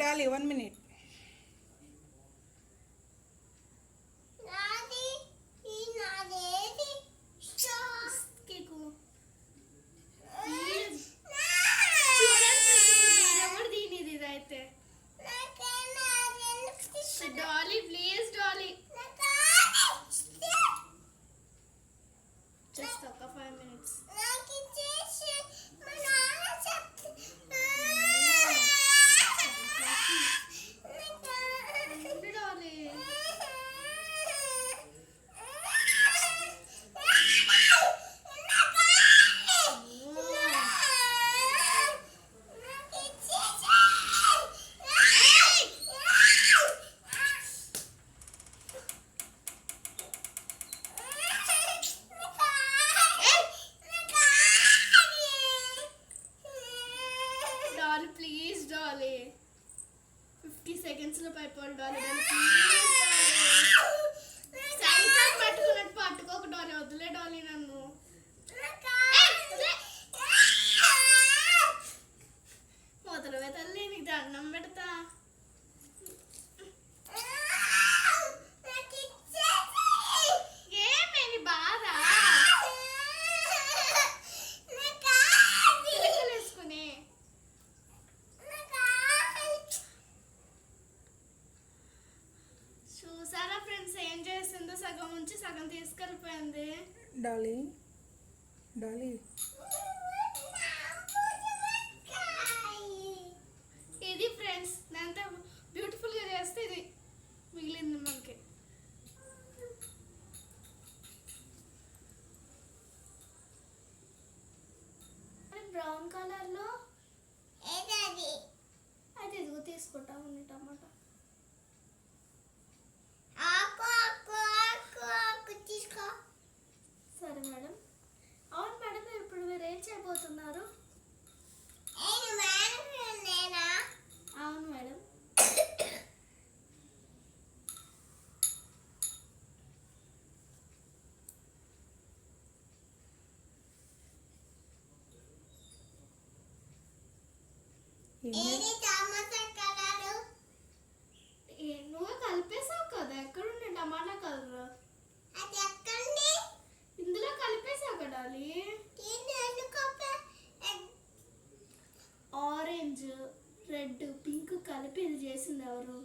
Dolly 1 minute. Dolly, please, Dolly. Just talk 5 minutes. Dolly, please, Dolly. 50 seconds లో పైపోవాలి Dolly. Cycle పట్టుకున్నట్టు పట్టుకోక Dolly, వదిలే Dolly నన్ను. వదలవే తల్లి, నీకు దండం పెడతా. ఏమేని బాధ వేసుకుని చూసారా ఫ్రెండ్స్ ఏం చేసిందో? సగం ఉంచి సగం తీసుకెళ్ళిపోయింది. డాలీ డాలీ ఇది ఫ్రెండ్స్ ఎంత బ్యూటిఫుల్గా చేస్తే ఇది మిగిలింది మనకి. బ్రౌన్ కలర్లో అది ఇదిగో తీసుకుంటా ఉంది టమాటా. సరే మేడం. అవును మేడం, ఇప్పుడు మీరు ఏం చేయబోతున్నారు? అవును మేడం. నువ్వు కలిపేసావు కదా, ఎక్కడుండే టమాటా కలర్? ఇందులో కలిపేసావు కదా. ఆరెంజ్, రెడ్, పింక్ కలిపి ఇది చేసింది ఎవరు?